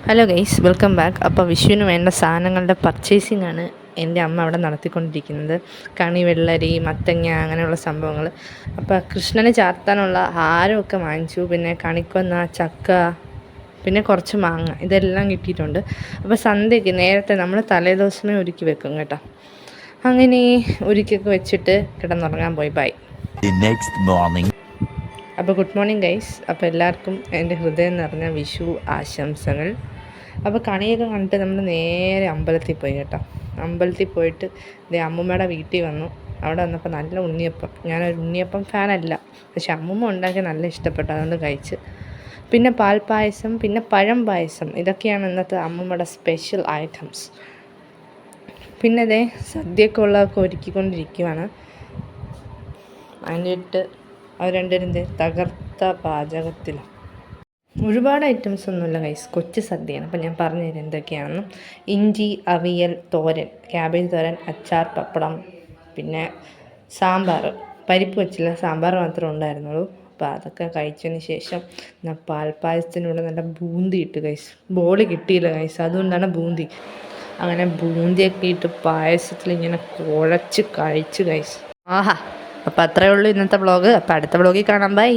Hello guys, welcome back. അപ്പോൾ വിഷുവിന് വേണ്ട സാധനങ്ങളുടെ പർച്ചേസിംഗ് ആണ് എൻ്റെ അമ്മ അവിടെ നടത്തിക്കൊണ്ടിരിക്കുന്നത്. കണി, വെള്ളരി, മത്തങ്ങ അങ്ങനെയുള്ള സംഭവങ്ങൾ. അപ്പോൾ കൃഷ്ണന് ചാർത്താനുള്ള ഹാരമൊക്കെ വാങ്ങിച്ചു. പിന്നെ കണിക്കൊന്ന, ചക്ക, പിന്നെ കുറച്ച് മാങ്ങ, ഇതെല്ലാം കിട്ടിയിട്ടുണ്ട്. അപ്പോൾ സന്ധ്യയ്ക്ക് നേരത്തെ നമ്മൾ തലേദിവസമേ ഒരുക്കി വെക്കും കേട്ടോ. അങ്ങനെ ഒരുക്കിയൊക്കെ വെച്ചിട്ട് കിടന്നുറങ്ങാൻ പോയി. ബൈ. അപ്പോൾ ഗുഡ് മോർണിംഗ് ഗൈസ്. അപ്പോൾ എല്ലാവർക്കും എൻ്റെ ഹൃദയം നിറഞ്ഞ വിഷു ആശംസകൾ. അപ്പോൾ കണിയൊക്കെ കണ്ടിട്ട് നമ്മൾ നേരെ അമ്പലത്തിൽ പോയി കേട്ടോ. അമ്പലത്തിൽ പോയിട്ട് അമ്മൂമ്മയുടെ വീട്ടിൽ വന്നു. അവിടെ വന്നപ്പോൾ നല്ല ഉണ്ണിയപ്പം. ഞാനൊരു ഉണ്ണിയപ്പം ഫാനല്ല, പക്ഷെ അമ്മൂമ്മ ഉണ്ടാക്കി നല്ല ഇഷ്ടപ്പെട്ടു, അതുകൊണ്ട് കഴിച്ച്. പിന്നെ പാൽപ്പായസം, പിന്നെ പഴം പായസം, ഇതൊക്കെയാണ് ഇന്നത്തെ അമ്മൂമ്മയുടെ സ്പെഷ്യൽ ഐറ്റംസ്. പിന്നെ സദ്യയൊക്കെ ഉള്ളതൊക്കെ ഒരുക്കിക്കൊണ്ടിരിക്കുവാണ്. അതിൻ്റെ അവർ രണ്ടുപേരും തകർത്ത പാചകത്തിലാണ്. ഒരുപാട് ഐറ്റംസ് ഒന്നുമില്ല ഗൈസ്, കൊച്ചു സദ്യയാണ്. അപ്പം ഞാൻ പറഞ്ഞുതരാം എന്തൊക്കെയാണെന്ന്. ഇഞ്ചി, അവിയൽ, തോരൻ, ക്യാബേജ് തോരൻ, അച്ചാർ, പപ്പടം, പിന്നെ സാമ്പാർ. പരിപ്പ് വെച്ചില്ല, സാമ്പാർ മാത്രമേ ഉണ്ടായിരുന്നുള്ളൂ. അപ്പോൾ അതൊക്കെ കഴിച്ചതിന് ശേഷം പാൽപ്പായസത്തിനുള്ള നല്ല ബൂന്തി ഇട്ട് ഗൈസ്. ബോളി കിട്ടിയില്ല ഗൈസ്, അതുകൊണ്ടാണ് ബൂന്തി. അങ്ങനെ ബൂന്തിയൊക്കെ ഇട്ട് പായസത്തിൽ ഇങ്ങനെ കുഴച്ച് കഴിച്ച് ഗൈസ്. ആഹാ. അപ്പോൾ അത്രയേ ഉള്ളൂ ഇന്നത്തെ വ്ളോഗ്. അപ്പോൾ അടുത്ത വ്ളോഗിൽ കാണാം. ബൈ.